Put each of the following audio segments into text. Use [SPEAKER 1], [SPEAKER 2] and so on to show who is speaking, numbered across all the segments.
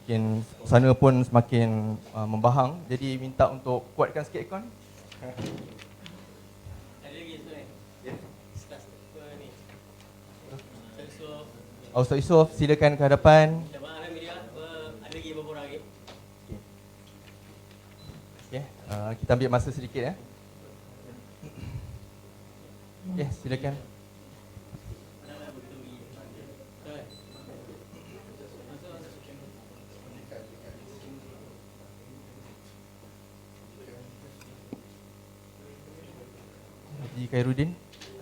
[SPEAKER 1] Mungkin sana pun semakin membahang. Jadi minta untuk kuatkan sikit aircon.
[SPEAKER 2] Ada lagi sebenarnya.
[SPEAKER 1] Ya.
[SPEAKER 2] Start apa ni? So,
[SPEAKER 1] Ustaz Yusof, silakan ke hadapan.
[SPEAKER 2] jemaah media, ada lagi beberapa orang lagi.
[SPEAKER 1] Okay. Kita ambil masa sedikit ya. Okay, silakan. Haji Khairuddin,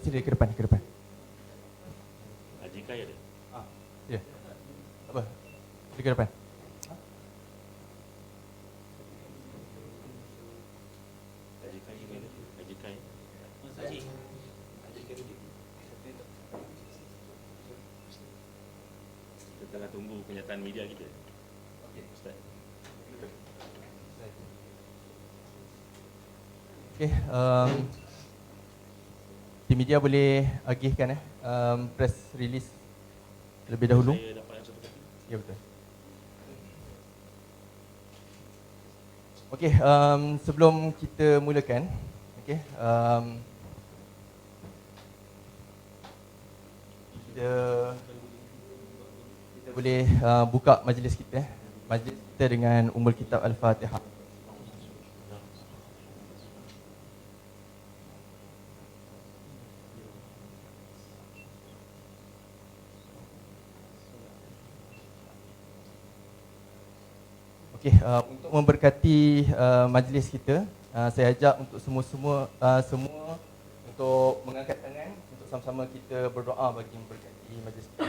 [SPEAKER 1] sila ke depan, ke depan.
[SPEAKER 3] Haji Kai ada?
[SPEAKER 1] Ya. Apa? Sila ke depan.
[SPEAKER 3] Haji Kai mana? Haji Kai.
[SPEAKER 2] Haji.
[SPEAKER 3] Kita tengah tunggu kenyataan media kita. Ustaz.
[SPEAKER 1] Okey, tim media boleh agihkan press release terlebih dahulu.
[SPEAKER 3] Saya dapat yang satu kopi.
[SPEAKER 1] Ya, betul. Okey, sebelum kita mulakan, okey, kita boleh buka majlis kita, majlis kita dengan Ummul Kitab Al-Fatihah. Okey, untuk memberkati majlis kita, saya ajak untuk semua untuk mengangkat tangan untuk sama-sama kita berdoa bagi memberkati majlis kita.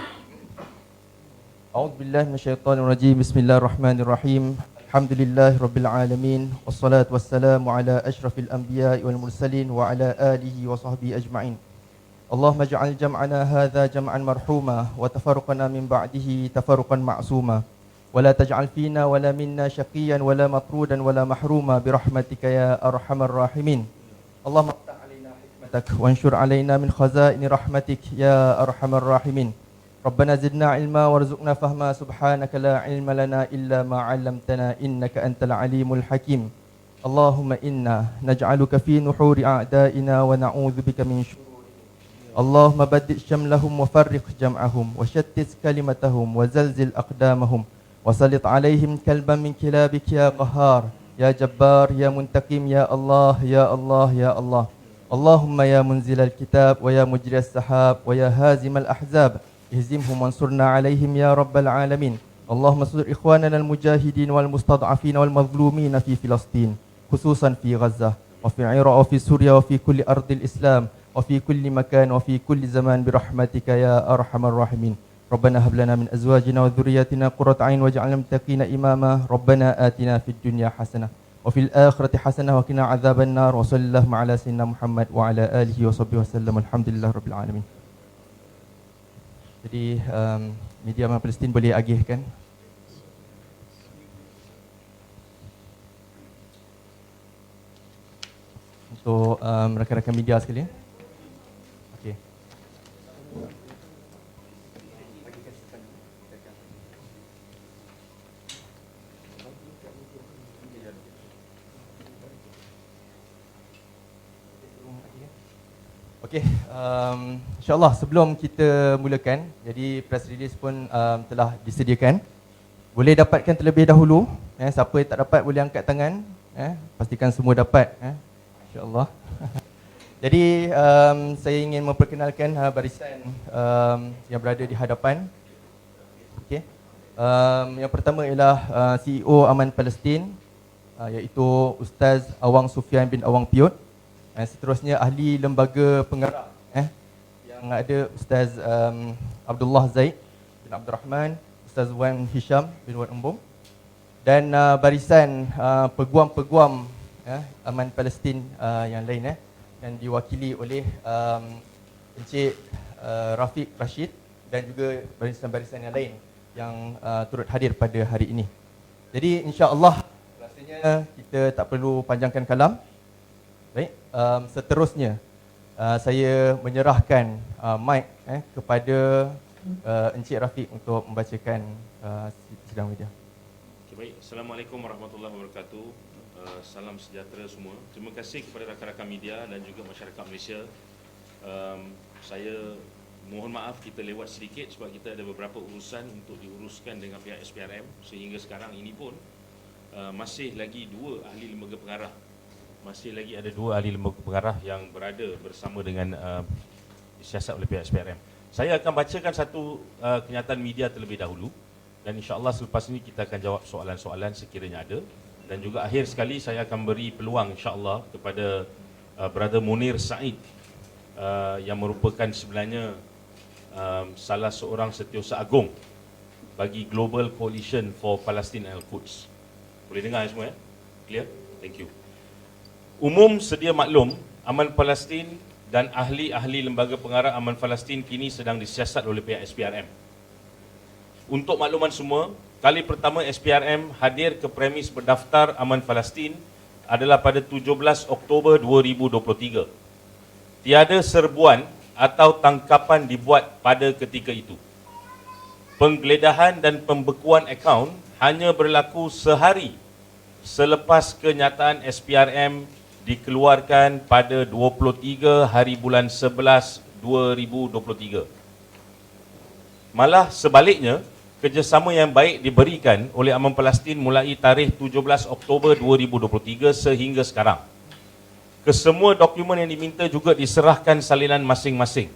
[SPEAKER 1] A'udzubillahi minasyaitonirrajim. Bismillahirrahmanirrahim. Alhamdulillahirabbil alamin wassalatu wassalamu ala asyrafil anbiya'i wal mursalin wa ala alihi wa sahbihi ajma'in. Allahumma ij'al jam'ana hadza jam'an marhuma wa tafarruqana min ba'dihi tafarruqan ma'suma. ولا تجعل فينا ولا منا شقيا ولا مطرودا ولا محروما برحمتك يا أرحم الراحمين. اللهم افتح علينا حكمتك وانشر علينا من خزائن رحمتك يا أرحم الراحمين. ربنا زدنا علما وارزقنا فهما سبحانك لا علم لنا إلا ما علمتنا إنك أنت العليم الحكيم. اللهم إنا نجعلك في نحور أعدائنا ونعوذ بك من شرورهم. اللهم بدئ شملهم وفرق جمعهم وشتت كلمتهم وزلزل أقدامهم وسلط عليهم كلبا من كلابك يا قهار يا جبار يا منتقم يا الله يا الله يا الله. اللهم يا منزل الكتاب ويا مجري السحاب ويا هازم الأحزاب اهزمهم وانصرنا عليهم يا رب العالمين. اللهم انصر إخواننا المجاهدين والمستضعفين والمظلومين في فلسطين خصوصا في غزة وفي العراق وفي سوريا وفي كل أرض الإسلام وفي كل مكان وفي كل زمان برحمتك يا أرحم الراحمين. ربنا هب لنا من أزواجنا وذرياتنا قرة عين واجعلنا للمتقين إماما. ربنا آتنا في الدنيا حسنة وفي الآخرة حسنة وقنا عذاب النار. وصلى الله على سيدنا محمد وعلى آله وصحبه وسلم. الحمد لله رب العالمين. Jadi media Palestin boleh agihkan. Untuk rakan-rakan media sekalian. Okey. Okey, insyaAllah sebelum kita mulakan, jadi press release pun telah disediakan. Boleh dapatkan terlebih dahulu. Siapa yang tak dapat boleh angkat tangan. Pastikan semua dapat. InsyaAllah. Jadi saya ingin memperkenalkan barisan yang berada di hadapan. Okey. Yang pertama ialah CEO Aman Palestin, iaitu Ustaz Awang Sufian bin Awang Piot. Seterusnya ahli lembaga pengarah yang ada Ustaz Abdullah Zaid bin Abdul Rahman, Ustaz Wan Hisham bin Wan Embong, dan barisan peguam-peguam Aman Palestin yang lain yang diwakili oleh Encik Rafiq Rashid dan juga barisan-barisan yang lain yang turut hadir pada hari ini. Jadi insya-Allah rasanya kita tak perlu panjangkan kalam. Baik, seterusnya saya menyerahkan mic kepada Encik Rafiq untuk membacakan sidang media.
[SPEAKER 3] Okay, baik. Assalamualaikum warahmatullahi wabarakatuh. Salam sejahtera semua. Terima kasih kepada rakan-rakan media dan juga masyarakat Malaysia. Saya mohon maaf kita lewat sedikit sebab kita ada beberapa urusan untuk diuruskan dengan pihak SPRM sehingga sekarang ini pun masih lagi dua ahli lembaga pengarah. Masih lagi ada dua ahli lembaga pengarah yang berada bersama dengan disiasat oleh pihak SPRM. Saya akan bacakan satu kenyataan media terlebih dahulu dan insya-Allah selepas ini kita akan jawab soalan-soalan sekiranya ada, dan juga akhir sekali saya akan beri peluang insya-Allah kepada Brother Munir Said yang merupakan sebenarnya salah seorang setiausaha agung bagi Global Coalition for Palestine and Al-Quds. Boleh dengar semua ya? Clear? Thank you. Umum sedia maklum, Aman Palestin dan ahli-ahli lembaga pengarah Aman Palestin kini sedang disiasat oleh pihak SPRM. Untuk makluman semua, kali pertama SPRM hadir ke premis berdaftar Aman Palestin adalah pada 17 Oktober 2023. Tiada serbuan atau tangkapan dibuat pada ketika itu. Penggeledahan dan pembekuan akaun hanya berlaku sehari selepas kenyataan SPRM dikeluarkan pada 23 hari bulan 11 2023. Malah sebaliknya, kerjasama yang baik diberikan oleh Aman Palestin mulai tarikh 17 Oktober 2023 sehingga sekarang. Kesemua dokumen yang diminta juga diserahkan salinan masing-masing.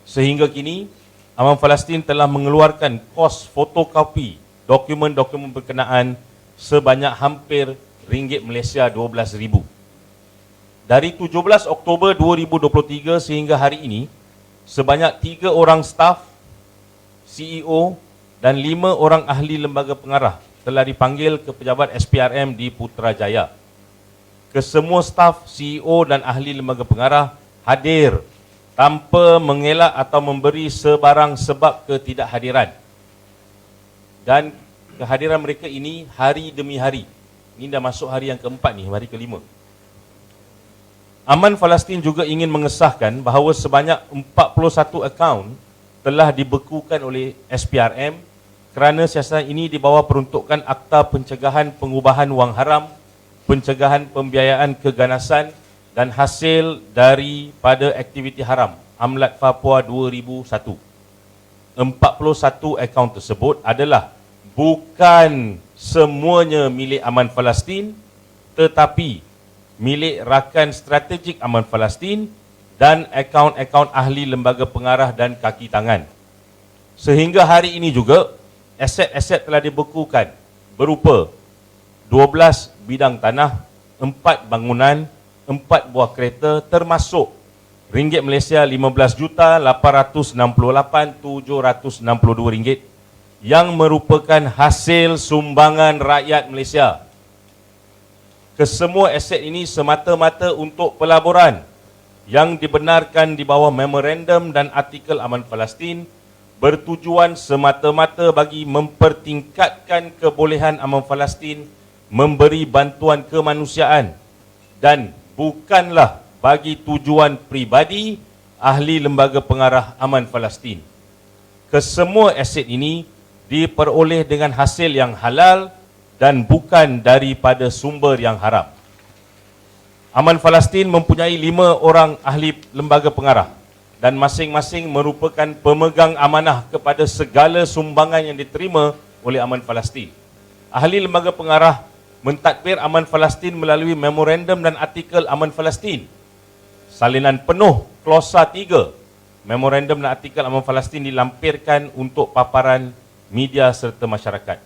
[SPEAKER 3] Sehingga kini, Aman Palestin telah mengeluarkan kos fotokopi dokumen-dokumen berkenaan sebanyak hampir ringgit Malaysia 12,000. Dari 17 Oktober 2023 sehingga hari ini, sebanyak 3 orang staf, CEO dan 5 orang ahli lembaga pengarah telah dipanggil ke pejabat SPRM di Putrajaya. Kesemua staf, CEO dan ahli lembaga pengarah hadir tanpa mengelak atau memberi sebarang sebab ketidakhadiran. Dan kehadiran mereka ini hari demi hari. Ini dah masuk hari yang keempat ni, hari kelima. Aman Palestin juga ingin mengesahkan bahawa sebanyak 41 akaun telah dibekukan oleh SPRM kerana siasatan ini di bawah peruntukan Akta Pencegahan Pengubahan Wang Haram, Pencegahan Pembiayaan Keganasan dan hasil daripada aktiviti haram Amlat Papua 2001. 41 akaun tersebut adalah bukan semuanya milik Aman Palestin tetapi milik rakan strategik Aman Palestin dan akaun-akaun ahli lembaga pengarah dan kaki tangan. Sehingga hari ini juga, aset-aset telah dibekukan berupa 12 bidang tanah, 4 bangunan, 4 buah kereta termasuk ringgit Malaysia 15,868,762 ringgit yang merupakan hasil sumbangan rakyat Malaysia. Kesemua aset ini semata-mata untuk pelaburan yang dibenarkan di bawah memorandum dan artikel Aman Palestin bertujuan semata-mata bagi mempertingkatkan kebolehan Aman Palestin memberi bantuan kemanusiaan dan bukanlah bagi tujuan pribadi ahli lembaga pengarah Aman Palestin. Kesemua aset ini diperoleh dengan hasil yang halal dan bukan daripada sumber yang haram. Aman Palestin mempunyai 5 orang ahli lembaga pengarah dan masing-masing merupakan pemegang amanah kepada segala sumbangan yang diterima oleh Aman Palestin. Ahli lembaga pengarah mentadbir Aman Palestin melalui memorandum dan artikel Aman Palestin. Salinan penuh klausa 3 memorandum dan artikel Aman Palestin dilampirkan untuk paparan media serta masyarakat.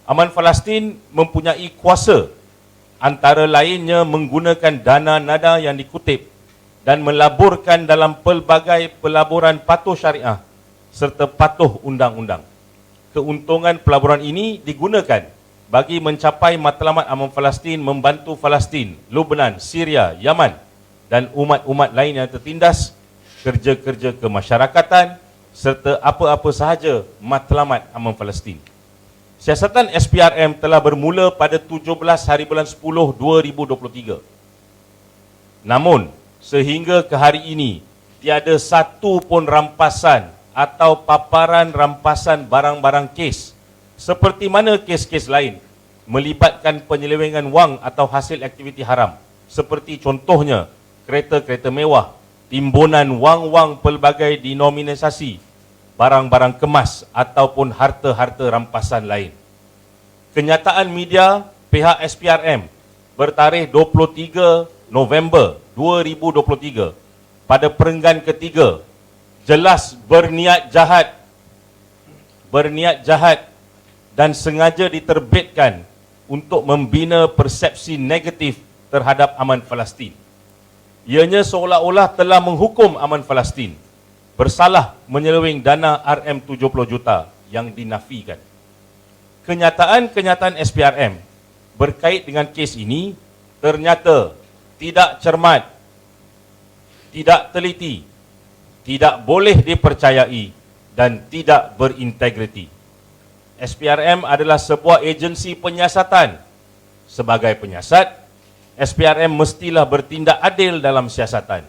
[SPEAKER 3] Aman Palestin mempunyai kuasa antara lainnya menggunakan dana nada yang dikutip dan melaburkan dalam pelbagai pelaburan patuh syariah serta patuh undang-undang. Keuntungan pelaburan ini digunakan bagi mencapai matlamat Aman Palestin membantu Palestin, Lebanon, Syria, Yaman dan umat-umat lain yang tertindas, kerja-kerja kemasyarakatan serta apa-apa sahaja matlamat Aman Palestin. Siasatan SPRM telah bermula pada 17 hari bulan 10 2023. Namun, sehingga ke hari ini, tiada satu pun rampasan atau paparan rampasan barang-barang kes seperti mana kes-kes lain melibatkan penyelewengan wang atau hasil aktiviti haram, seperti contohnya kereta-kereta mewah, timbunan wang-wang pelbagai denominasi, barang-barang kemas ataupun harta-harta rampasan lain. Kenyataan media pihak SPRM bertarikh 23 November 2023 pada perenggan ketiga jelas berniat jahat dan sengaja diterbitkan untuk membina persepsi negatif terhadap aman Palestin. Ianya seolah-olah telah menghukum aman Palestin bersalah menyeleweng dana RM70 juta yang dinafikan. Kenyataan-kenyataan SPRM berkait dengan kes ini ternyata tidak cermat, tidak teliti, tidak boleh dipercayai dan tidak berintegriti. SPRM adalah sebuah agensi penyiasatan. Sebagai penyiasat, SPRM mestilah bertindak adil dalam siasatan.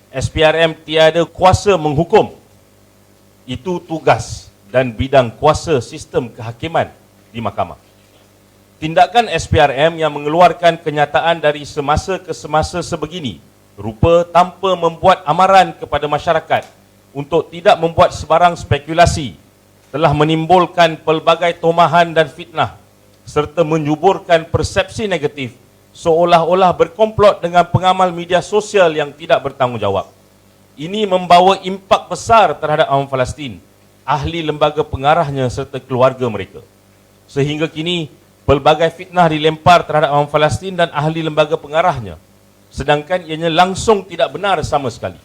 [SPEAKER 3] SPRM tiada kuasa menghukum. Itu tugas dan bidang kuasa sistem kehakiman di mahkamah. Tindakan SPRM yang mengeluarkan kenyataan dari semasa ke semasa sebegini rupa tanpa membuat amaran kepada masyarakat untuk tidak membuat sebarang spekulasi telah menimbulkan pelbagai tomahan dan fitnah serta menyuburkan persepsi negatif seolah-olah berkomplot dengan pengamal media sosial yang tidak bertanggungjawab. Ini membawa impak besar terhadap awam Palestin, ahli lembaga pengarahnya serta keluarga mereka. Sehingga kini, pelbagai fitnah dilempar terhadap awam Palestin dan ahli lembaga pengarahnya, sedangkan ianya langsung tidak benar sama sekali.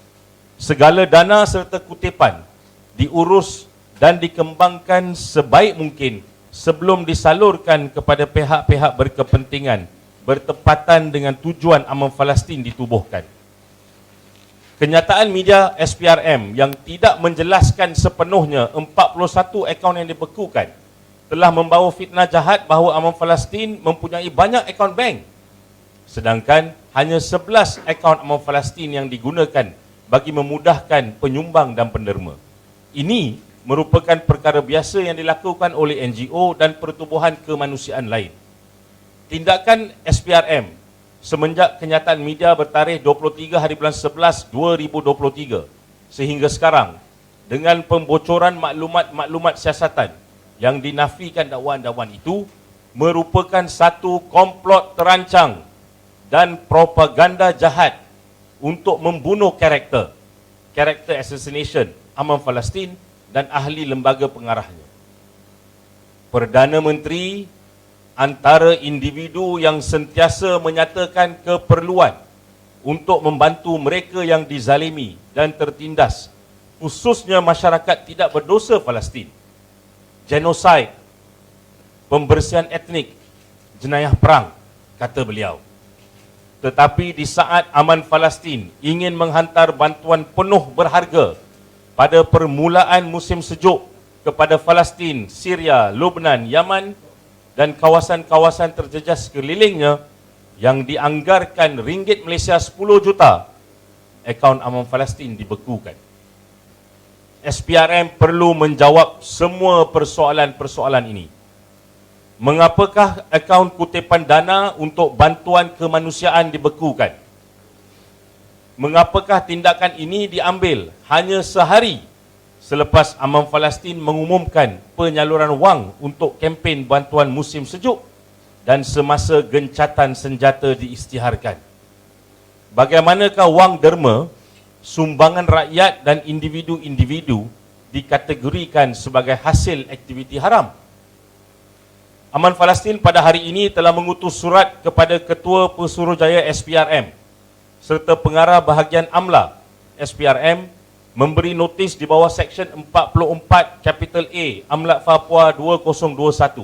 [SPEAKER 3] Segala dana serta kutipan diurus dan dikembangkan sebaik mungkin sebelum disalurkan kepada pihak-pihak berkepentingan bertepatan dengan tujuan aman Palestin ditubuhkan. Kenyataan media SPRM yang tidak menjelaskan sepenuhnya 41 akaun yang dibekukan telah membawa fitnah jahat bahawa aman Palestin mempunyai banyak akaun bank, sedangkan hanya 11 akaun aman Palestin yang digunakan bagi memudahkan penyumbang dan penderma. Ini merupakan perkara biasa yang dilakukan oleh NGO dan pertubuhan kemanusiaan lain. Tindakan SPRM semenjak kenyataan media bertarikh 23 hari bulan 11 2023 sehingga sekarang dengan pembocoran maklumat-maklumat siasatan yang dinafikan dakwaan-dakwaan itu merupakan satu komplot terancang dan propaganda jahat untuk membunuh karakter assassination aman Palestin dan ahli lembaga pengarahnya. Perdana Menteri antara individu yang sentiasa menyatakan keperluan untuk membantu mereka yang dizalimi dan tertindas, khususnya masyarakat tidak berdosa Palestin. Genosid, pembersihan etnik, jenayah perang, kata beliau. Tetapi di saat aman Palestin ingin menghantar bantuan penuh berharga pada permulaan musim sejuk kepada Palestin, Syria, Lebanon, Yaman dan kawasan-kawasan terjejas sekelilingnya yang dianggarkan ringgit Malaysia 10 juta, akaun aman Palestin dibekukan. SPRM perlu menjawab semua persoalan-persoalan ini. Mengapakah akaun kutipan dana untuk bantuan kemanusiaan dibekukan? Mengapakah tindakan ini diambil hanya sehari selepas aman Palestin mengumumkan penyaluran wang untuk kempen bantuan musim sejuk dan semasa gencatan senjata diisytiharkan? Bagaimanakah wang derma, sumbangan rakyat dan individu-individu dikategorikan sebagai hasil aktiviti haram? Aman Palestin pada hari ini telah mengutus surat kepada Ketua Pesuruhjaya SPRM serta pengarah bahagian AMLA SPRM memberi notis di bawah Seksyen 44 Capital A AMLA Papua 2021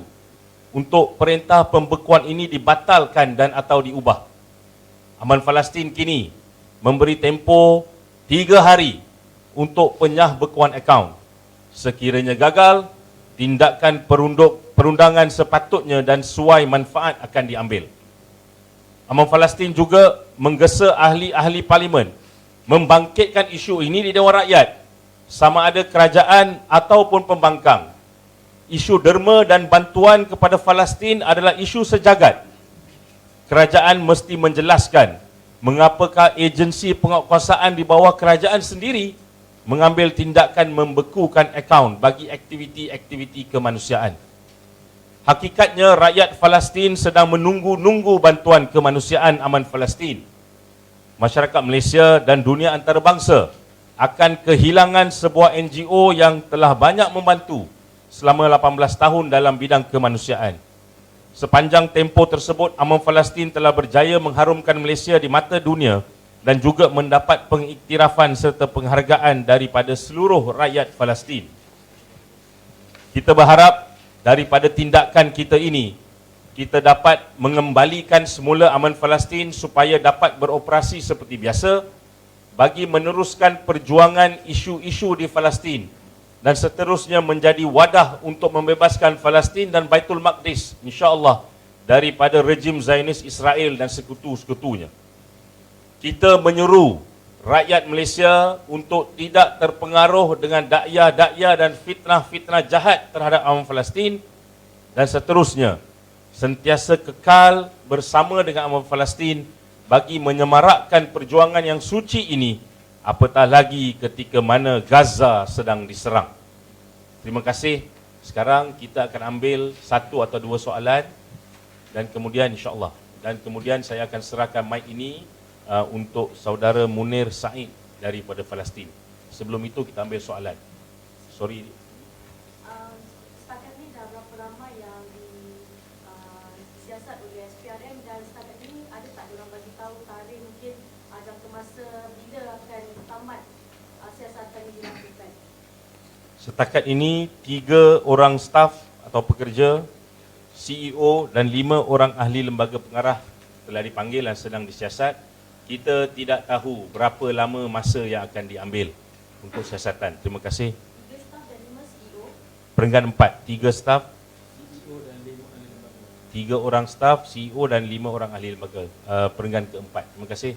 [SPEAKER 3] untuk perintah pembekuan ini dibatalkan dan atau diubah. Aman Palestin kini memberi tempoh 3 hari untuk penyah bekuan akaun. Sekiranya gagal, tindakan perundangan sepatutnya dan suai manfaat akan diambil. Aman Palestin juga menggesa ahli-ahli parlimen membangkitkan isu ini di Dewan Rakyat, sama ada kerajaan ataupun pembangkang, isu derma dan bantuan kepada Palestin adalah isu sejagat. Kerajaan mesti menjelaskan mengapakah agensi penguatkuasaan di bawah kerajaan sendiri mengambil tindakan membekukan akaun bagi aktiviti-aktiviti kemanusiaan. Hakikatnya rakyat Palestin sedang menunggu-nunggu bantuan kemanusiaan aman Palestin. Masyarakat Malaysia dan dunia antarabangsa akan kehilangan sebuah NGO yang telah banyak membantu selama 18 tahun dalam bidang kemanusiaan. Sepanjang tempoh tersebut, Aman Palestin telah berjaya mengharumkan Malaysia di mata dunia dan juga mendapat pengiktirafan serta penghargaan daripada seluruh rakyat Palestin. Kita berharap daripada tindakan kita ini, kita dapat mengembalikan semula Aman Palestin supaya dapat beroperasi seperti biasa bagi meneruskan perjuangan isu-isu di Palestin dan seterusnya menjadi wadah untuk membebaskan Palestin dan Baitul Maqdis insya-Allah daripada rejim Zionis Israel dan sekutu-sekutunya. Kita menyeru rakyat Malaysia untuk tidak terpengaruh dengan dakya-dakya dan fitnah-fitnah jahat terhadap Aman Palestin dan seterusnya sentiasa kekal bersama dengan Aman Palestin bagi menyemarakkan perjuangan yang suci ini, apatah lagi ketika mana Gaza sedang diserang. Terima kasih. Sekarang kita akan ambil satu atau dua soalan dan kemudian insya-Allah saya akan serahkan mic ini untuk saudara Munir Said daripada Palestin. Sebelum itu kita ambil soalan. Sorry.
[SPEAKER 4] Setakat ni dah berapa lama yang disiasat oleh SPRM dan setakat ini ada tak diorang bagi tahu tarikh mungkin jangka masa bila akan tamat siasatan ini dilakukan?
[SPEAKER 3] Setakat ini 3 orang staf atau pekerja, CEO dan 5 orang ahli lembaga pengarah telah dipanggil dan sedang disiasat. Kita tidak tahu berapa lama masa yang akan diambil untuk siasatan. Terima kasih.
[SPEAKER 4] 3 staf dan 5 CEO.
[SPEAKER 3] Perenggan 4, 3 staf, 3 orang staf, CEO dan 5 orang ahli lembaga. Perenggan keempat. Terima kasih.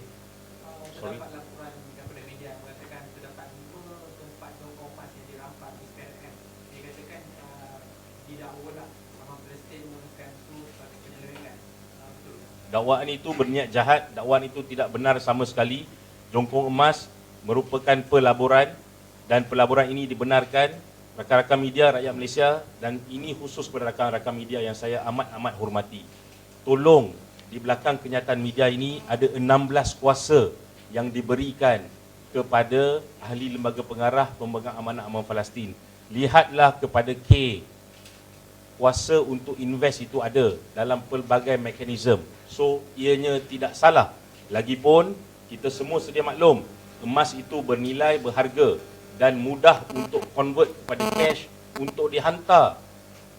[SPEAKER 2] Terdapat laporan daripada media mengatakan terdapat 5 ke 4 tokoh yang dirampas di SPRM. Dia katakan didakwa Aman Palestin menggunakan itu sebagai penyelewengan. Betul?
[SPEAKER 3] Dakwaan itu berniat jahat, dakwaan itu tidak benar sama sekali. Jongkong Emas merupakan pelaburan dan pelaburan ini dibenarkan. Rakan-rakan media rakyat Malaysia dan ini khusus kepada rakan-rakan media yang saya amat-amat hormati. Tolong di belakang kenyataan media ini ada 16 kuasa yang diberikan kepada ahli lembaga pengarah pemegang amanah Aman Palestin. Lihatlah kepada K. Kuasa untuk invest itu ada dalam pelbagai mekanisme. So, ianya tidak salah. Lagipun, kita semua sedia maklum, emas itu bernilai, berharga dan mudah untuk convert kepada cash untuk dihantar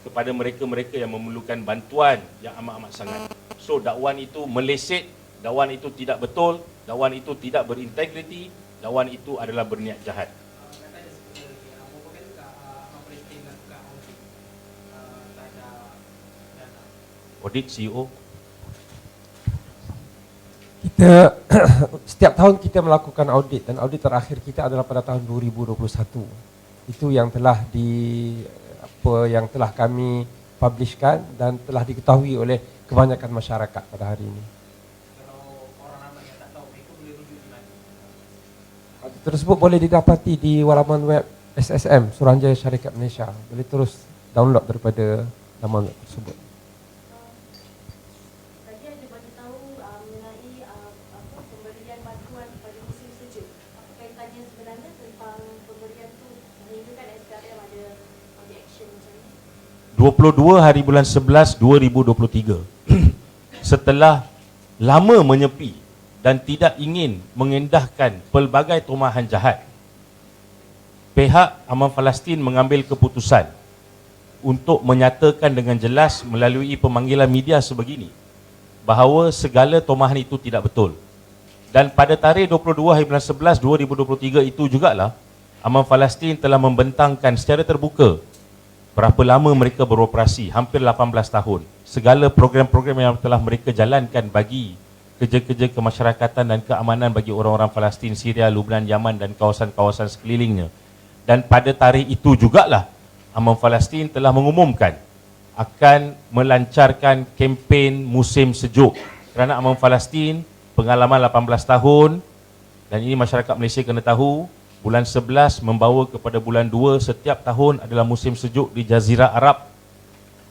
[SPEAKER 3] kepada mereka-mereka yang memerlukan bantuan yang amat-amat sangat. So, dakwaan itu meleset, dakwaan itu tidak betul, dakwaan itu tidak berintegriti, dakwaan itu adalah berniat jahat.
[SPEAKER 2] Katanya seperti merupakan Aman Palestin melakukan audit terhadap dana.
[SPEAKER 3] Audit CEO.
[SPEAKER 5] Kita setiap tahun kita melakukan audit dan audit terakhir kita adalah pada tahun 2021. Itu yang telah yang telah kami publishkan dan telah diketahui oleh kebanyakan masyarakat pada hari ini.
[SPEAKER 2] Kalau orang ramai yang tak tahu, mereka boleh rujuk di mana?
[SPEAKER 5] Audit tersebut boleh didapati di laman web SSM, Suruhanjaya Syarikat Malaysia. Boleh terus download daripada laman web tersebut.
[SPEAKER 4] Tadi ada bagi tahu mengenai pemberian bantuan kepada musim sejuk. Apa kaitannya sebenarnya tentang pemberian tu sehingga kan SPRM ada action macam ni?
[SPEAKER 3] 22 hari bulan 11 2023 setelah lama menyepi dan tidak ingin mengendahkan pelbagai tomahan jahat, pihak Aman Palestin mengambil keputusan untuk menyatakan dengan jelas melalui pemanggilan media sebegini bahawa segala tomahan itu tidak betul. Dan pada tarikh 22 hari bulan 11 2023 itu jugalah Aman Palestin telah membentangkan secara terbuka berapa lama mereka beroperasi, hampir 18 tahun. Segala program-program yang telah mereka jalankan bagi kerja-kerja kemasyarakatan dan keamanan bagi orang-orang Palestin, Syria, Lubnan, Yaman dan kawasan-kawasan sekelilingnya. Dan pada tarikh itu jugalah Aman Palestin telah mengumumkan akan melancarkan kempen musim sejuk. Kerana Aman Palestin pengalaman 18 tahun, dan ini masyarakat Malaysia kena tahu, bulan 11 membawa kepada bulan 2 setiap tahun adalah musim sejuk di Jazirah Arab.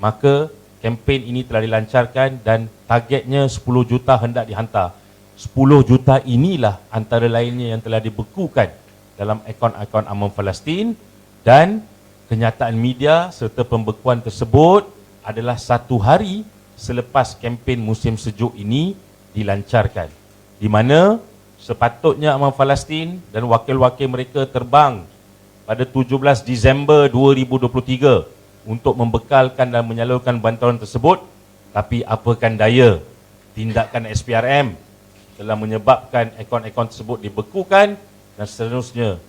[SPEAKER 3] Maka kempen ini telah dilancarkan dan targetnya 10 juta hendak dihantar. 10 juta inilah antara lainnya yang telah dibekukan dalam akaun-akaun Aman Palestin, dan kenyataan media serta pembekuan tersebut adalah 1 hari selepas kempen musim sejuk ini dilancarkan, di mana sepatutnya Aman Palestin dan wakil-wakil mereka terbang pada 17 Disember 2023 untuk membekalkan dan menyalurkan bantuan tersebut. Tapi apakan daya, tindakan SPRM telah menyebabkan akaun-akaun tersebut dibekukan dan seterusnya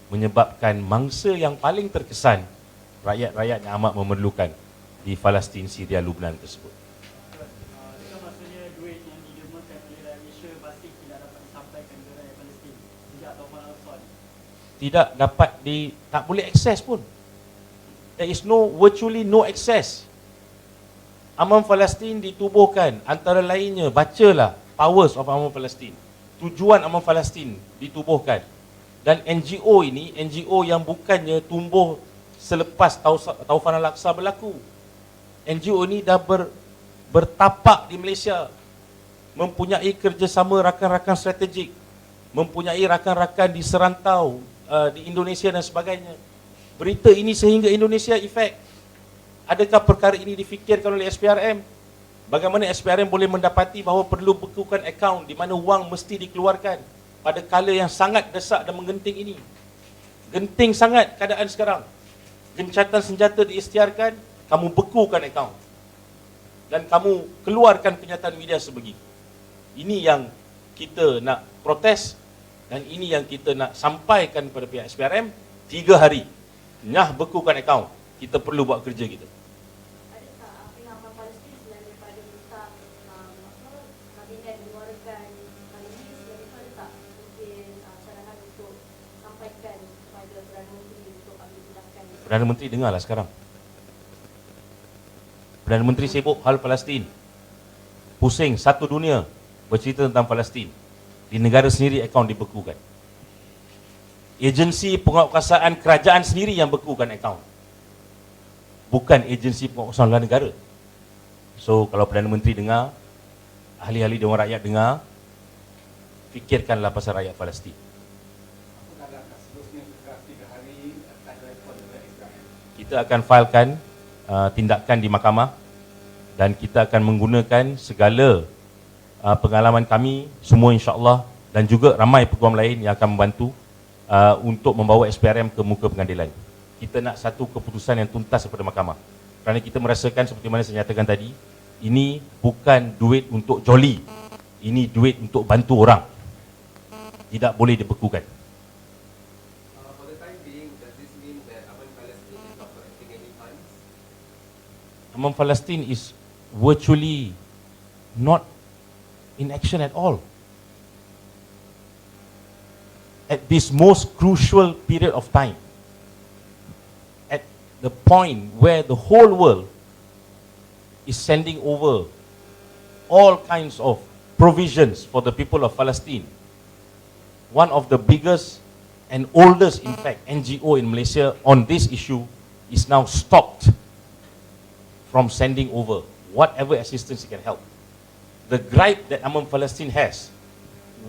[SPEAKER 3] menyebabkan mangsa yang paling terkesan, rakyat-rakyat yang amat memerlukan di Palestin, Syria, Lubnan tersebut.
[SPEAKER 2] Itu maksudnya duit yang didermakan oleh rakyat Malaysia pasti tidak dapat disampaikan ke rakyat Palestin sejak Taufan Al-Ansar.
[SPEAKER 3] Tidak dapat tak boleh akses pun. There is virtually no access. Aman Palestin ditubuhkan, antara lainnya, bacalah Powers of Aman Palestin. Tujuan Aman Palestin ditubuhkan. Dan NGO ini, NGO yang bukannya tumbuh selepas Taufan Al-Aqsa berlaku. NGO ini dah bertapak di Malaysia, mempunyai kerjasama rakan-rakan strategik, mempunyai rakan-rakan di serantau, di Indonesia dan sebagainya. Berita ini sehingga Indonesia efek. Adakah perkara ini difikirkan oleh SPRM? Bagaimana SPRM boleh mendapati bahawa perlu bekukan akaun di mana wang mesti dikeluarkan pada kala yang sangat desak dan menggenting ini? Genting sangat keadaan sekarang. Gencatan senjata diisytiharkan, kamu bekukan akaun dan kamu keluarkan kenyataan media sebegitu. Ini yang kita nak protes dan ini yang kita nak sampaikan kepada pihak SPRM. 3 hari nyah bekukan akaun, kita perlu buat kerja kita.
[SPEAKER 4] Adakah pihak Aman Palestin selain daripada minta kabinet mengeluarkan hal ini, selain itu ada tak mungkin carahan untuk sampaikan kepada Perdana Menteri untuk ambil tindakan?
[SPEAKER 3] Perdana Menteri dengarlah sekarang. Perdana Menteri sibuk hal Palestin. Pusing satu dunia bercerita tentang Palestin. Di negara sendiri akaun dibekukan. Agensi penguatkuasaan kerajaan sendiri yang bekukan akaun. Bukan agensi penguatkuasaan luar negara. So kalau Perdana Menteri dengar, ahli-ahli Dewan Rakyat dengar, fikirkanlah pasal rakyat Palestin. Kita akan filekan tindakan di mahkamah dan kita akan menggunakan segala pengalaman kami semua insya-Allah, dan juga ramai peguam lain yang akan membantu untuk membawa SPRM ke muka pengadilan. Kita nak satu keputusan yang tuntas daripada mahkamah. Kerana kita merasakan seperti mana saya nyatakan tadi, ini bukan duit untuk joli. Ini duit untuk bantu orang. Tidak boleh dibekukan.
[SPEAKER 6] For the time being, does this mean that Aman Palestine is not collecting any funds?
[SPEAKER 3] Aman Palestine is virtually not in action at all. At this most crucial period of time, at the point where the whole world is sending over all kinds of provisions for the people of Palestine, one of the biggest and oldest, in fact, NGO in Malaysia on this issue is now stopped from sending over whatever assistance it can help. The gripe that Aman Palestine has,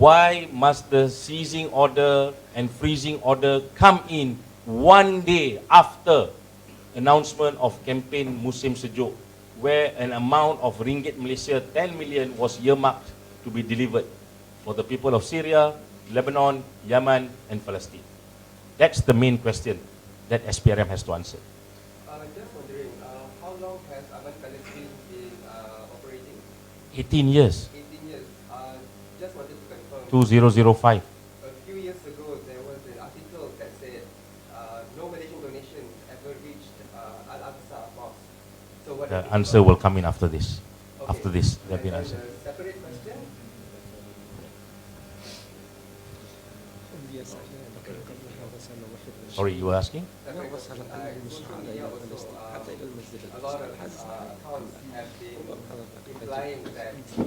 [SPEAKER 3] why must the seizing order and freezing order come in one day after announcement of campaign Musim Sejuk, where an amount of ringgit Malaysia 10 million was earmarked to be delivered for the people of Syria, Lebanon, Yemen and Palestine? That's the main question that SPRM has to answer.
[SPEAKER 6] Just wondering, how long has Aman Palestine been operating?
[SPEAKER 3] 18 years,
[SPEAKER 6] 18 years. Just wanted to confirm.
[SPEAKER 3] 2005.
[SPEAKER 6] A few years ago, there was an article that said no Malaysian donations ever reached Al-Aqsa Mosque. So what
[SPEAKER 3] The
[SPEAKER 6] did you
[SPEAKER 3] answer
[SPEAKER 6] do?
[SPEAKER 3] will come in after this.
[SPEAKER 6] Okay.
[SPEAKER 3] After this, there will be an
[SPEAKER 6] And
[SPEAKER 3] answer.
[SPEAKER 6] a separate question.
[SPEAKER 3] Sorry, you were asking?
[SPEAKER 6] A lot of accounts have been implying that the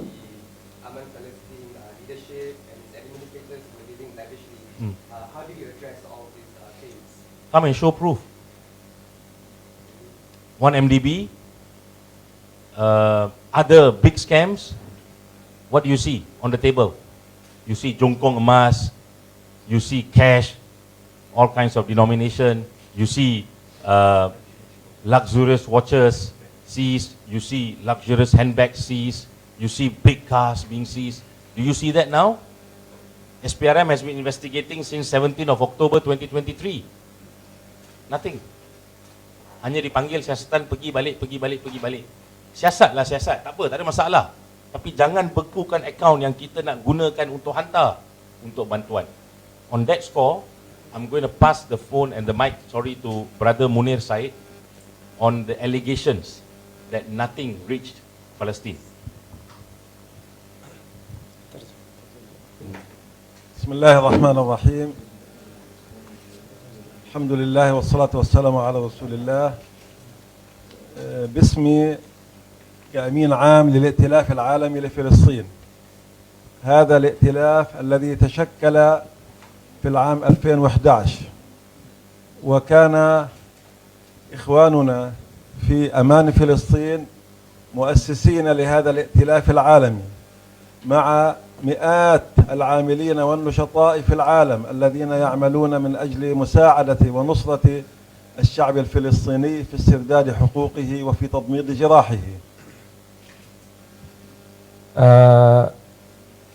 [SPEAKER 6] Aman Palestine leadership and its administrators were living lavishly. How do you address all these things?
[SPEAKER 3] Come and show proof. One MDB, other big scams. What do you see on the table? You see jongkong emas, you see cash, all kinds of denomination. You see luxurious watches seized. You see luxurious handbags seized. You see big cars being seized. Do you see that now? SPRM has been investigating since 17th of October 2023. Nothing. Hanya dipanggil siasatan pergi balik. Siasatlah siasat, tak apa, tak ada masalah. Tapi jangan bekukan akaun yang kita nak gunakan untuk hantar untuk bantuan. On that score, I'm going to pass the phone and the mic, to Brother Munir Said on the allegations that nothing reached Palestine.
[SPEAKER 7] Bismillahirrahmanirrahim. Alhamdulillah wassalatu wassalamu ala Rasulillah. باسمي كأمين عام للائتلاف العالمي لفلسطين. هذا الائتلاف الذي تشكل في العام 2011 وكان إخواننا في أمان فلسطين مؤسسين لهذا الائتلاف العالمي مع مئات العاملين والنشطاء في العالم الذين يعملون من أجل مساعدة ونصرة الشعب الفلسطيني في استرداد حقوقه وفي تضميد جراحه.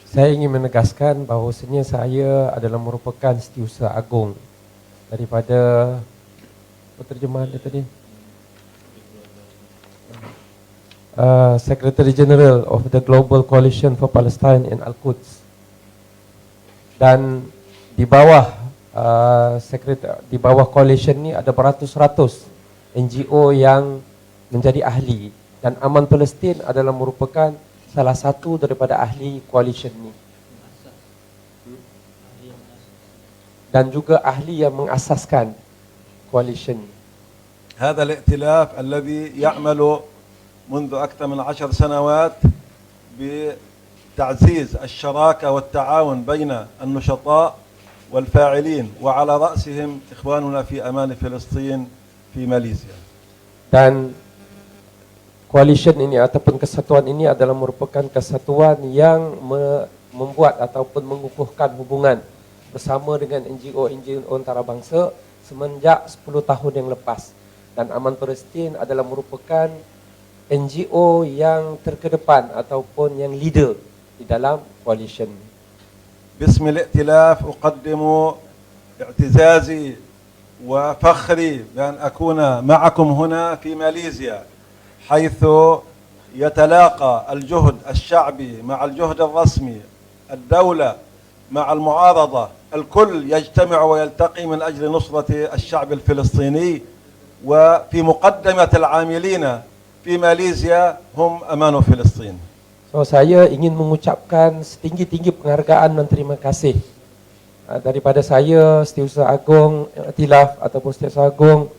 [SPEAKER 5] Saya ingin menegaskan bahawasanya saya adalah merupakan setiausaha agung daripada penterjemahan dia tadi, Secretary General of the Global Coalition for Palestine in Al-Quds. Dan di bawah di bawah coalition ni ada beratus-ratus NGO yang menjadi ahli, dan Aman Palestin adalah merupakan salah satu daripada ahli coalition ni, dan juga ahli yang mengasaskan coalition ni.
[SPEAKER 7] هذا الائتلاف الذي يعمل منذ أكثر من 10 سنوات بتعزيز الشراكة والتعاون بين النشطاء والفاعلين وعلى رأسهم إخواننا في أمان فلسطين في ماليزيا. Dan coalition ini ataupun kesatuan ini adalah merupakan kesatuan yang membuat ataupun mengukuhkan hubungan bersama dengan NGO antarabangsa semenjak 10 tahun yang lepas. Dan Aman Palestin adalah merupakan NGO yang terkedepan ataupun yang leader di dalam coalition. باسم الائتلاف أقدم اعتزازي وفخري بأن أكون معكم هنا في ماليزيا، حيث يتلاقى الجهد الشعبي مع الجهد الرسمي، الدولة مع المعارضة، الكل يجتمع ويلتقي من أجل نصرة الشعب الفلسطيني، وفي مقدمة العاملين في ماليزيا هم أمان فلسطين.
[SPEAKER 5] So, saya ingin mengucapkan setinggi-tinggi penghargaan dan terima kasih daripada saya, Setiausaha Agung Iktilaf ataupun Setiausaha Agung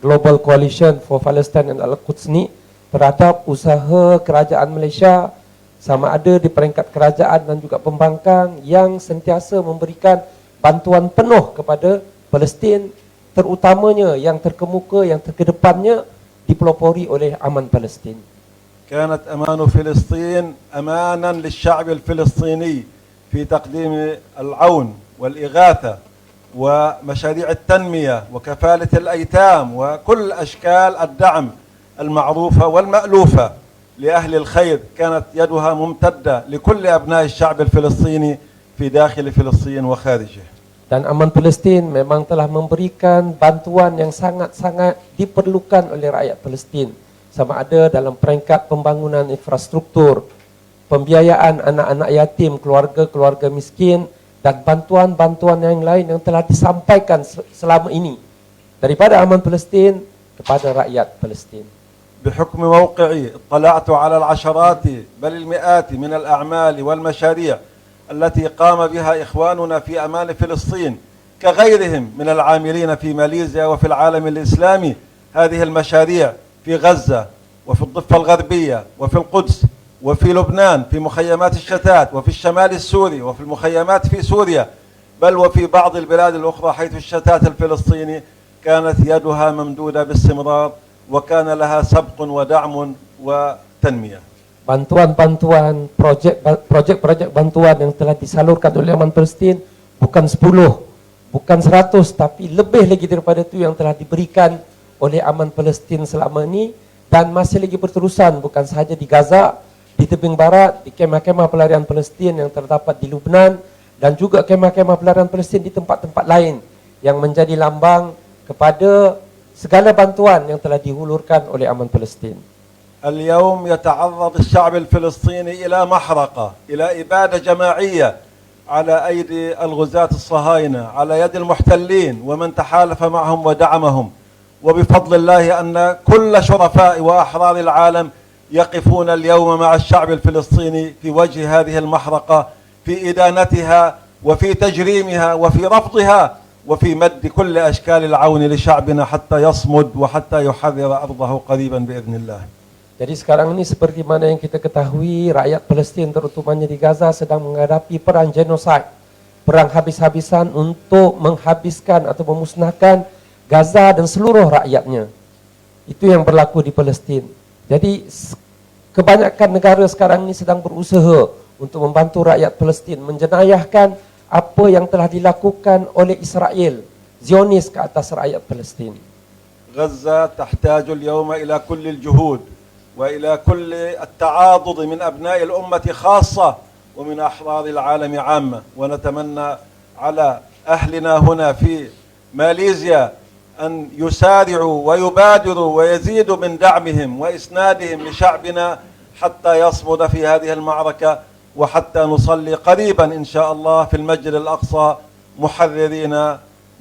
[SPEAKER 5] Global Coalition for Palestine and Al-Quds ni terhadap usaha kerajaan Malaysia, sama ada di peringkat kerajaan dan juga pembangkang, yang sentiasa memberikan bantuan penuh kepada Palestin, terutamanya yang terkemuka, yang terkedepannya dipelopori oleh Aman Palestin.
[SPEAKER 7] كانت أمان فلسطين أمانا للشعب الفلسطيني في تقديم العون والإغاثة ومشاريع التنمية وكفالة الأيتام وكل أشكال الدعم المعروفة والمألوفة لأهل الخير. كانت يدها ممتدة لكل أبناء الشعب الفلسطيني في داخل فلسطين وخارجه.
[SPEAKER 5] Dan Aman Palestin memang telah memberikan bantuan yang sangat-sangat diperlukan oleh rakyat Palestin, sama ada dalam peringkat pembangunan infrastruktur, pembiayaan anak-anak yatim, keluarga-keluarga miskin, dan bantuan-bantuan yang lain yang telah disampaikan selama ini daripada Aman Palestin kepada rakyat Palestin.
[SPEAKER 7] بحكم موقعي اطلعت على العشرات بل المئات من الأعمال والمشاريع التي قام بها إخواننا في أمان فلسطين كغيرهم من العاملين في ماليزيا وفي العالم الإسلامي هذه المشاريع في غزة وفي الضفة الغربية وفي القدس وفي لبنان في مخيمات الشتات وفي الشمال السوري وفي المخيمات في سوريا، بل وفي بعض البلاد الأخرى حيث الشتات الفلسطيني كانت يدها ممدودة باستمرار وكان لها سبق ودعم وتنمية.
[SPEAKER 5] Bantuan-bantuan, projek-projek bantuan yang telah disalurkan oleh Aman Palestin bukan 10, bukan 100, tapi lebih lagi daripada itu yang telah diberikan oleh Aman Palestin selama ini dan masih lagi berterusan, bukan sahaja di Gaza, di tebing barat, di kemah-kemah pelarian Palestin yang terdapat di Lebanon dan juga kemah-kemah pelarian Palestin di tempat-tempat lain yang menjadi lambang kepada segala bantuan yang telah dihulurkan oleh Aman Palestin.
[SPEAKER 7] اليوم يتعرض الشعب الفلسطيني إلى محرقة، إلى إبادة جماعية على أيدي الغزاة الصهاينة، على يد المحتلين ومن تحالف معهم ودعمهم، وبفضل الله أن كل شرفاء وأحرار العالم يقفون اليوم مع الشعب الفلسطيني في وجه هذه المحرقة، في إدانتها وفي تجريمها وفي رفضها وفي مد كل أشكال العون لشعبنا حتى يصمد وحتى يحرر أرضه قريبا بإذن الله.
[SPEAKER 5] Jadi sekarang ini seperti mana yang kita ketahui, rakyat Palestin terutamanya di Gaza sedang menghadapi perang genosid, perang habis-habisan untuk menghabiskan atau memusnahkan Gaza dan seluruh rakyatnya. Itu yang berlaku di Palestin. Jadi kebanyakan negara sekarang ini sedang berusaha untuk membantu rakyat Palestin menjenayahkan apa yang telah dilakukan oleh Israel, Zionis ke atas rakyat Palestin.
[SPEAKER 7] غزة تحتاج اليوم إلى كل الجهود وإلى كل التعاضد من أبناء الأمة خاصة ومن أحرار العالم عامة، ونتمنى على أهلنا هنا في ماليزيا أن يسارعوا ويبادروا ويزيدوا من دعمهم وإسنادهم لشعبنا حتى يصمد في هذه المعركة وحتى نصلي قريبا إن شاء الله في المسجد الأقصى محررين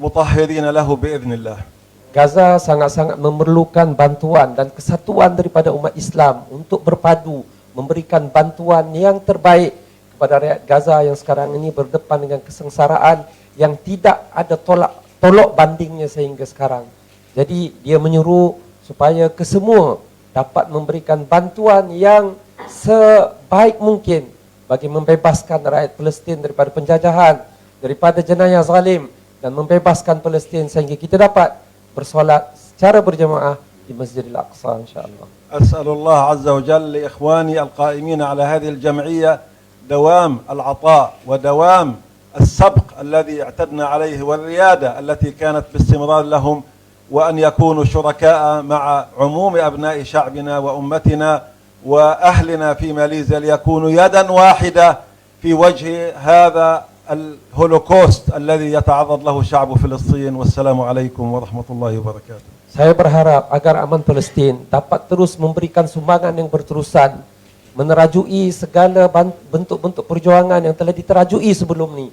[SPEAKER 7] مطهرين له بإذن الله.
[SPEAKER 5] Gaza sangat-sangat memerlukan bantuan dan kesatuan daripada umat Islam untuk berpadu memberikan bantuan yang terbaik kepada rakyat Gaza yang sekarang ini berdepan dengan kesengsaraan yang tidak ada tolak bandingnya sehingga sekarang. Jadi dia menyuruh supaya kesemua dapat memberikan bantuan yang sebaik mungkin bagi membebaskan rakyat Palestin daripada penjajahan, daripada jenayah zalim dan membebaskan Palestin sehingga kita dapat bersolat secara berjamaah di Masjidil Aqsa insyaallah.
[SPEAKER 7] أسأل الله عز وجل لإخواني القائمين على هذه الجمعية دوام العطاء ودوام السبق الذي اعتدنا عليه والريادة التي كانت باستمرار لهم، وأن يكونوا شركاء مع عموم أبناء شعبنا وأمتنا وأهلنا في ماليزيا ليكونوا يدا واحدة في وجه هذا الهولوكوست الذي يتعرض له شعب فلسطين. والسلام عليكم ورحمة الله وبركاته.
[SPEAKER 5] Saya berharap agar Aman Palestin dapat terus memberikan sumbangan yang berterusan, menerajui segala bentuk-bentuk perjuangan yang telah diterajui sebelum ini,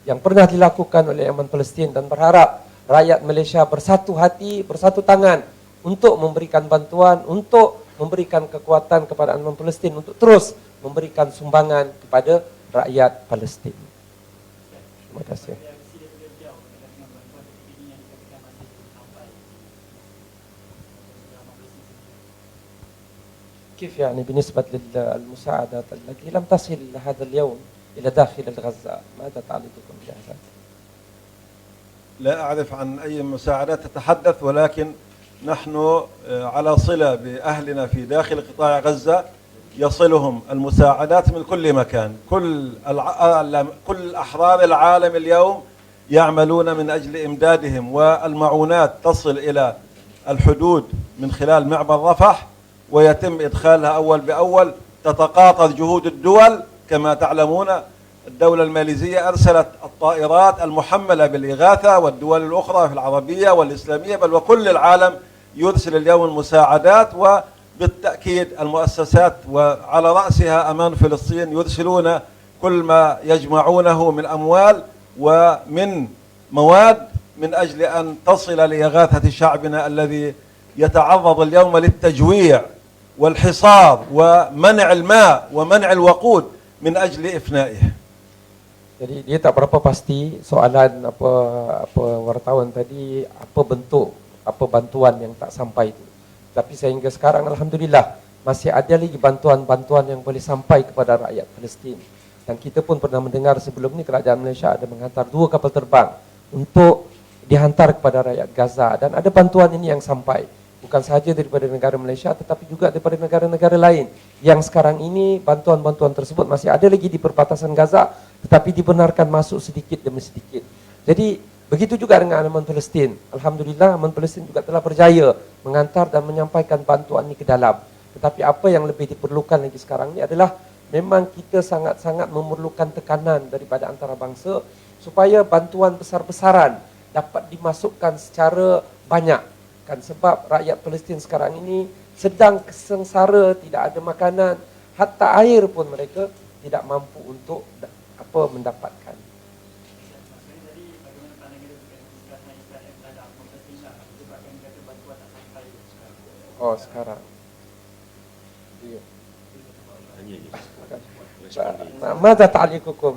[SPEAKER 5] yang pernah dilakukan oleh Aman Palestin, dan berharap rakyat Malaysia bersatu hati, bersatu tangan untuk memberikan bantuan, untuk memberikan kekuatan kepada Aman Palestin untuk terus memberikan sumbangan kepada rakyat Palestin. Terima kasih. كيف يعني بالنسبة للمساعدات التي لم تصل هذا اليوم إلى داخل غزة؟ ماذا تعليقكم بهذا؟
[SPEAKER 7] لا أعرف عن أي مساعدات تتحدث، ولكن نحن على صلة بأهلنا في داخل قطاع غزة، يصلهم المساعدات من كل مكان. كل أحرار العالم اليوم يعملون من أجل إمدادهم، والمعونات تصل إلى الحدود من خلال معبر رفح ويتم إدخالها أول بأول. تتقاطر جهود الدول كما تعلمون. الدولة الماليزية أرسلت الطائرات المحملة بالإغاثة، والدول الأخرى في العربية والإسلامية بل وكل العالم يرسل اليوم المساعدات، وبالتأكيد المؤسسات وعلى رأسها أمان فلسطين يرسلون كل ما يجمعونه من أموال ومن مواد من أجل أن تصل لإغاثة شعبنا الذي يتعرض اليوم للتجويع والحصار ومنع الماء ومنع الوقود من أجل إفنائه.
[SPEAKER 5] Jadi dia tak berapa pasti soalan apa wartawan tadi, apa bentuk apa bantuan yang tak sampai itu. Tapi sehingga sekarang alhamdulillah masih ada lagi bantuan-bantuan yang boleh sampai kepada rakyat Palestin. Dan kita pun pernah mendengar sebelum ni kerajaan Malaysia ada menghantar 2 kapal terbang untuk dihantar kepada rakyat Gaza, dan ada bantuan ini yang sampai bukan sahaja daripada negara Malaysia tetapi juga daripada negara-negara lain yang sekarang ini bantuan-bantuan tersebut masih ada lagi di perbatasan Gaza tetapi dibenarkan masuk sedikit demi sedikit. Jadi begitu juga dengan Aman Palestin. Alhamdulillah Aman Palestin juga telah berjaya menghantar dan menyampaikan bantuan ini ke dalam. Tetapi apa yang lebih diperlukan lagi sekarang ini adalah memang kita sangat-sangat memerlukan tekanan daripada antarabangsa supaya bantuan besar-besaran dapat dimasukkan secara banyak. Kan sebab rakyat Palestin sekarang ini sedang sengsara, tidak ada makanan, hatta air pun mereka tidak mampu untuk mendapatkan. Oh sekarang. Iya. ماذا تعليقكم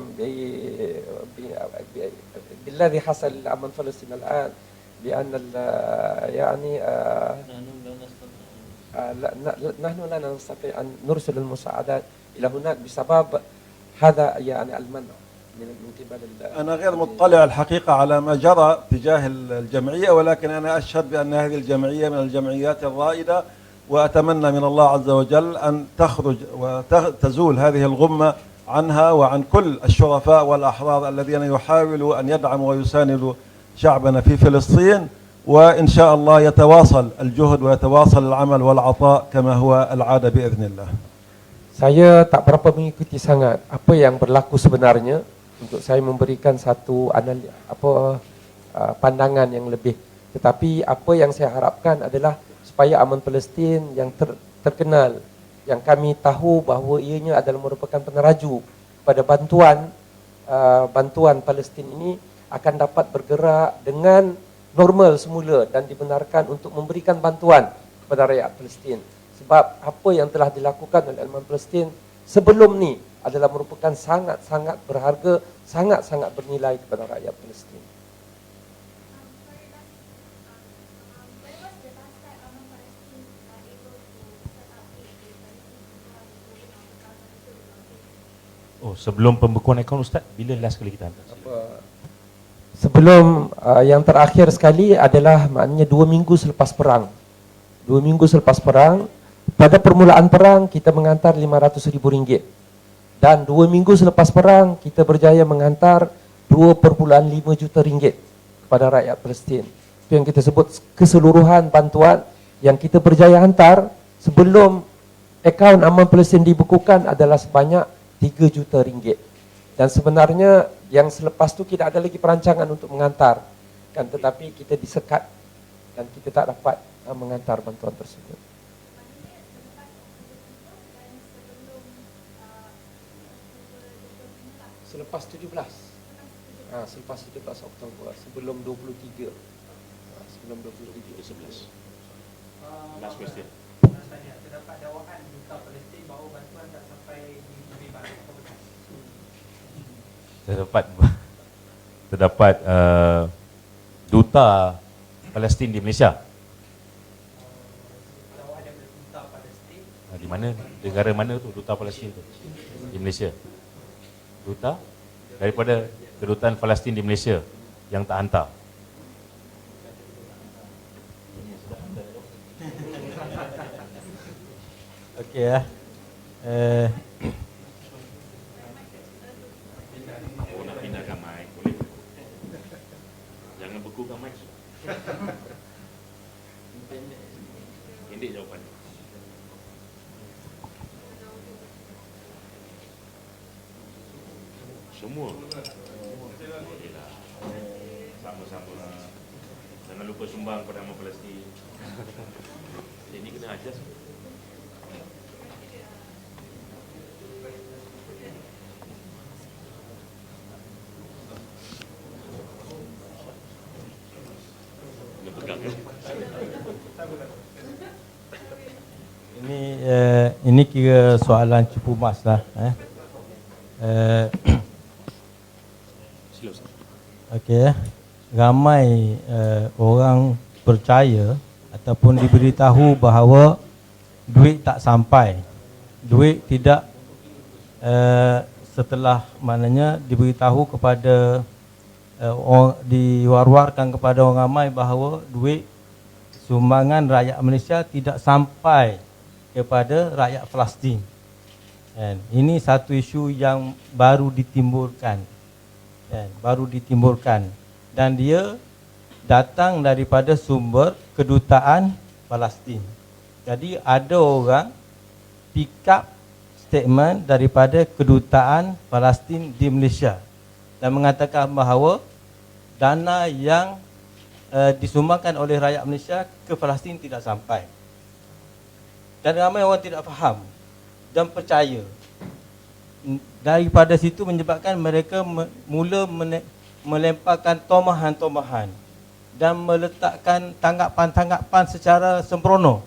[SPEAKER 5] بالذي حصل لأمن فلسطين الآن بأن يعني نحن لا نستطيع أن نرسل المساعدات إلى هناك بسبب هذا يعني المنع من قبل
[SPEAKER 7] أنا غير مطلع الحقيقة على ما جرى تجاه الجمعية، ولكن أنا أشهد بأن هذه الجمعية من الجمعيات الرائدة، وأتمنى من الله عز وجل أن تخرج وتزول هذه الغمة عنها وعن كل الشرفاء والأحرار الذين يحاولوا أن يدعموا ويساندوا شعبنا في فلسطين، وإن شاء الله يتواصل الجهد ويتواصل العمل والعطاء كما هو العادة بإذن الله.
[SPEAKER 5] Saya tak berapa mengikuti sangat apa yang berlaku sebenarnya untuk saya memberikan satu pandangan yang lebih. Tetapi apa yang saya harapkan adalah supaya Aman Palestin yang terkenal, yang kami tahu bahawa ianya adalah merupakan peneraju pada bantuan Palestin ini akan dapat bergerak dengan normal semula dan dibenarkan untuk memberikan bantuan kepada rakyat Palestin. Sebab apa yang telah dilakukan oleh Aman Palestin sebelum ni adalah merupakan sangat-sangat berharga, sangat-sangat bernilai kepada rakyat Palestin.
[SPEAKER 3] Oh, sebelum pembekuan akaun Ustaz, bila last kali kita hantar?
[SPEAKER 5] Sebelum yang terakhir sekali adalah maknanya 2 minggu selepas perang. 2 minggu selepas perang, pada permulaan perang kita menghantar RM500,000. Dan 2 minggu selepas perang kita berjaya menghantar RM2.5 juta kepada rakyat Palestin. Itu yang kita sebut keseluruhan bantuan yang kita berjaya hantar sebelum akaun Aman Palestin dibekukan adalah sebanyak RM3 juta. Dan sebenarnya yang selepas tu tidak ada lagi perancangan untuk menghantar, kan, tetapi kita disekat dan kita tak dapat menghantar bantuan tersebut. Selepas 17. Selepas 17 Oktober, sebelum 23. Sebelum 23 11.
[SPEAKER 3] Last question.
[SPEAKER 2] Terdapat dakwaan duta Palestin bahawa bantuan tak sampai di Liban.
[SPEAKER 3] Terdapat duta Palestin di Malaysia.
[SPEAKER 2] Dakwaan daripada duta Palestin.
[SPEAKER 3] Di mana? Negara mana tu duta Palestin tu? Di Malaysia. Duta daripada kedutaan Palestin di Malaysia yang tak hantar.
[SPEAKER 8] Okey ya.
[SPEAKER 3] Nak pindahkan mic boleh? Jangan bekukan mic. Pendek jawapan. Semua. Bolehlah. Sama-sama. Jangan lupa sumbang kepada Aman Palestin. Ini kena adjust.
[SPEAKER 8] Ini kira soalan cepu mas lah. Okey. Ramai orang percaya ataupun diberitahu bahawa duit tak sampai. Duit tidak setelah maknanya diberitahu kepada diwar-warkan kepada orang ramai bahawa duit sumbangan rakyat Malaysia tidak sampai kepada rakyat Palestin. Dan ini satu isu yang baru ditimbulkan. Dan dia datang daripada sumber kedutaan Palestin. Jadi ada orang pick up statement daripada kedutaan Palestin di Malaysia dan mengatakan bahawa dana yang disumbangkan oleh rakyat Malaysia ke Palestin tidak sampai. Dan ramai orang tidak faham dan percaya. Daripada situ menyebabkan mereka mula melemparkan tomahan-tomahan dan meletakkan tanggapan-tanggapan secara sembrono,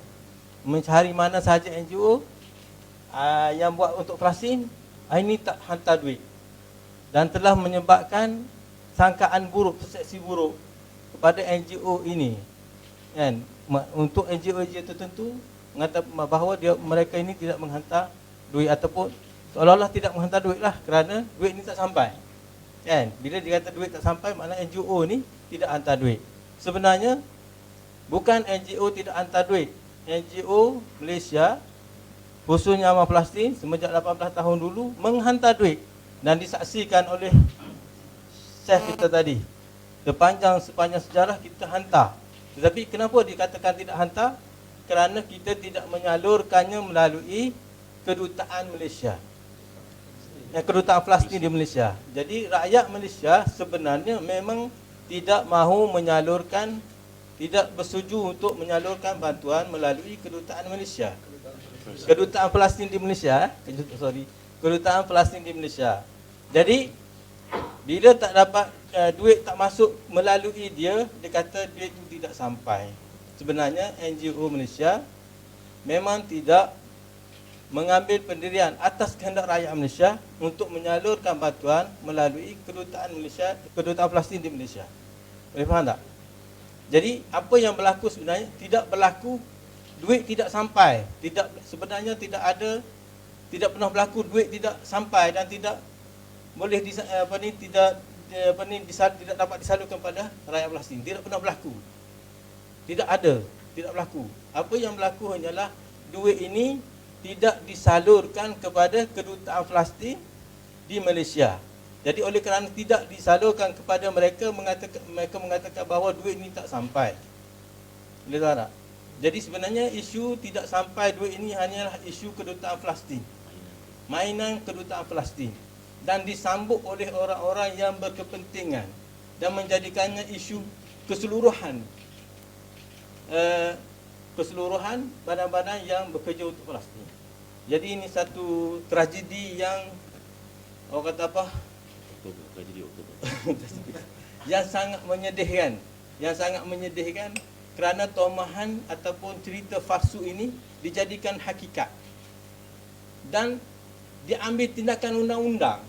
[SPEAKER 8] mencari mana sahaja NGO yang buat untuk Palestin, ini tak hantar duit, dan telah menyebabkan sangkaan buruk, persepsi buruk kepada NGO ini. Kan, untuk NGO tertentu mengatakan bahawa mereka ini tidak menghantar duit ataupun seolah-olah tidak menghantar duit lah kerana duit ini tak sampai. Kan, bila dikata duit tak sampai, maknanya NGO ni tidak hantar duit. Sebenarnya bukan NGO tidak hantar duit. NGO Malaysia, khususnya Aman Palestin, semenjak 18 tahun dulu menghantar duit dan disaksikan oleh Syekh kita tadi. Sepanjang sejarah kita hantar. Tetapi kenapa dikatakan tidak hantar? Kerana kita tidak menyalurkannya melalui kedutaan Malaysia, kedutaan Palestin di Malaysia. Jadi rakyat Malaysia sebenarnya memang tidak mahu menyalurkan, tidak bersetuju untuk menyalurkan bantuan melalui kedutaan Malaysia, kedutaan Palestin di Malaysia. Kedutaan Palestin di Malaysia. Jadi bila tak dapat duit tak masuk melalui dia kata duit itu tidak sampai. Sebenarnya NGO Malaysia memang tidak mengambil pendirian atas kehendak rakyat Malaysia untuk menyalurkan bantuan melalui kedutaan Malaysia, kedutaan Palestin di Malaysia. Boleh faham tak? Jadi apa yang berlaku sebenarnya tidak berlaku duit tidak sampai. Sebenarnya tidak pernah berlaku duit tidak sampai dan tidak boleh tidak dapat disalurkan pada rakyat Palestin. Tidak pernah berlaku. Tidak berlaku. Apa yang berlaku hanyalah duit ini tidak disalurkan kepada kedutaan Palestin di Malaysia. Jadi oleh kerana tidak disalurkan kepada mereka, mereka mengatakan bahawa duit ini tak sampai. Boleh tahu tak? Jadi sebenarnya isu tidak sampai duit ini hanyalah isu kedutaan Palestin. Mainan kedutaan Palestin. Dan disambut oleh orang-orang yang berkepentingan dan menjadikannya isu keseluruhan badan-badan yang bekerja untuk Palestin. Jadi ini satu tragedi yang orang kata apa? yang sangat menyedihkan kerana tomahan ataupun cerita palsu ini dijadikan hakikat dan diambil tindakan undang-undang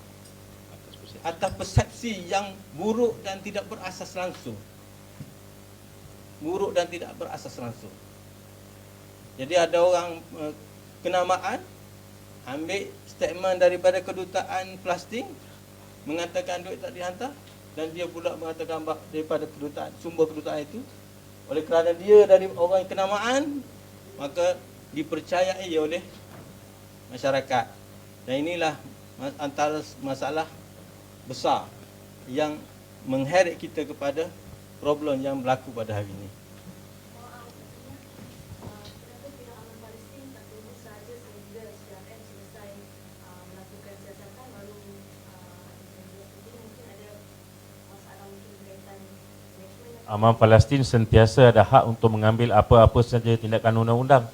[SPEAKER 8] atas persepsi yang buruk dan tidak berasas langsung. Jadi ada orang kenamaan ambil statement daripada kedutaan Palestin mengatakan duit tak dihantar, dan dia pula mengatakan daripada kedutaan, sumber kedutaan itu, oleh kerana dia dari orang kenamaan, maka dipercayai oleh masyarakat. Dan inilah antara masalah besar yang mengheret kita kepada problem yang berlaku pada hari ini.
[SPEAKER 4] Kenapa pihak Aman Palestin tak tunggu sahaja sehingga SDRM selesai melakukan siasatan baru mungkin ada masalah mungkin berkaitan management?
[SPEAKER 3] Aman Palestin sentiasa ada hak untuk mengambil apa-apa sahaja tindakan undang-undang.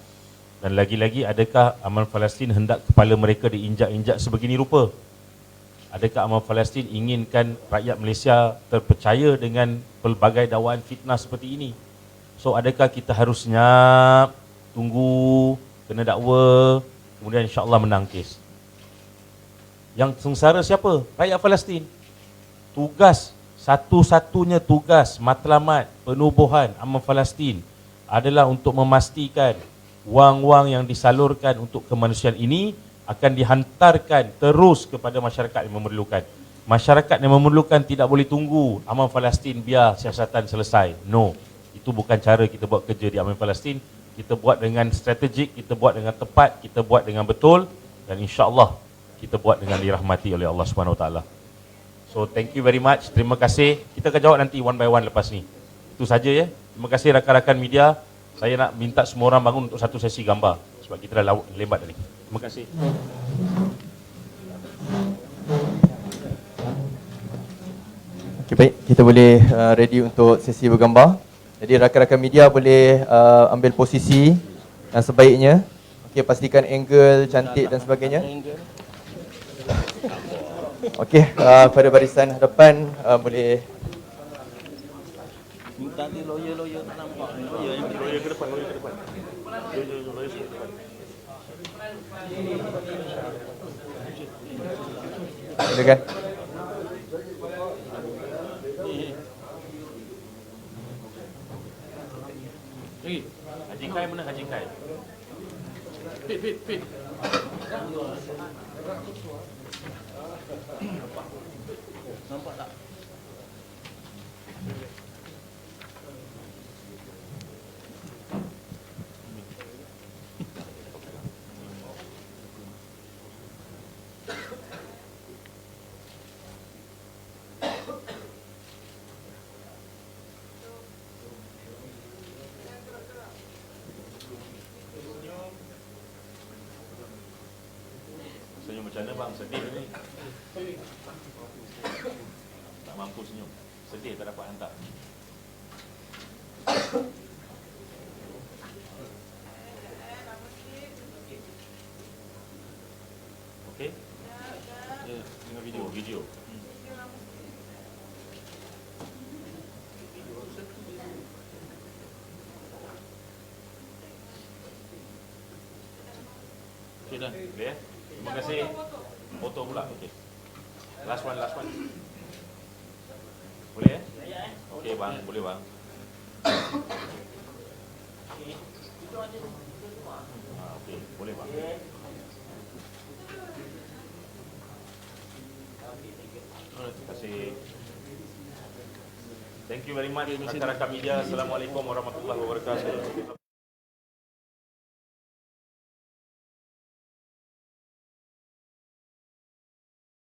[SPEAKER 3] Dan lagi-lagi, adakah Aman Palestin hendak kepala mereka diinjak-injak sebegini rupa? Adakah Aman Palestin inginkan rakyat Malaysia terpercaya dengan pelbagai dakwaan fitnah seperti ini? So adakah kita harus senyap, tunggu, kena dakwa, kemudian insya-Allah menang kes? Yang sengsara siapa? Rakyat Palestin. Tugas satu-satunya tugas matlamat penubuhan Aman Palestin adalah untuk memastikan wang-wang yang disalurkan untuk kemanusiaan ini akan dihantarkan terus kepada masyarakat yang memerlukan. Masyarakat yang memerlukan tidak boleh tunggu Aman Palestin biar siasatan selesai. No, itu bukan cara kita buat kerja di Aman Palestin. Kita buat dengan strategik, kita buat dengan tepat, kita buat dengan betul, dan insya-Allah kita buat dengan dirahmati oleh Allah Subhanahu Wa Taala. So thank you very much. Terima kasih. Kita akan jawab nanti one by one lepas ni. Itu saja ya. Terima kasih rakan-rakan media. Saya nak minta semua orang bangun untuk satu sesi gambar sebab kita dah lembat tadi. Terima kasih.
[SPEAKER 1] Okay, baik, kita boleh ready untuk sesi bergambar. Jadi rakan-rakan media boleh ambil posisi yang sebaiknya. Okey, pastikan angle cantik dan sebagainya. Okey, pada barisan hadapan boleh.
[SPEAKER 8] Tadi lawyer tak nampak. Lawyer ke depan, lawyer ke depan. Lawyer ke depan.
[SPEAKER 1] Silakan.
[SPEAKER 3] Haji Kai mana Haji Kai? Fit.
[SPEAKER 8] Nampak tak?
[SPEAKER 3] Senyum macam mana bang? Sedih ni. Tak mampu senyum. Sedih tak dapat hantar. Okey? Ya, tengok video. Okey dah. Boleh ya? Terima kasih. Foto pula. Okey. Last one. Boleh ya? Okey bang, boleh bang. Okey, boleh bang. Terima kasih. Thank you very much rakan-rakan media. Assalamualaikum warahmatullahi wabarakatuh.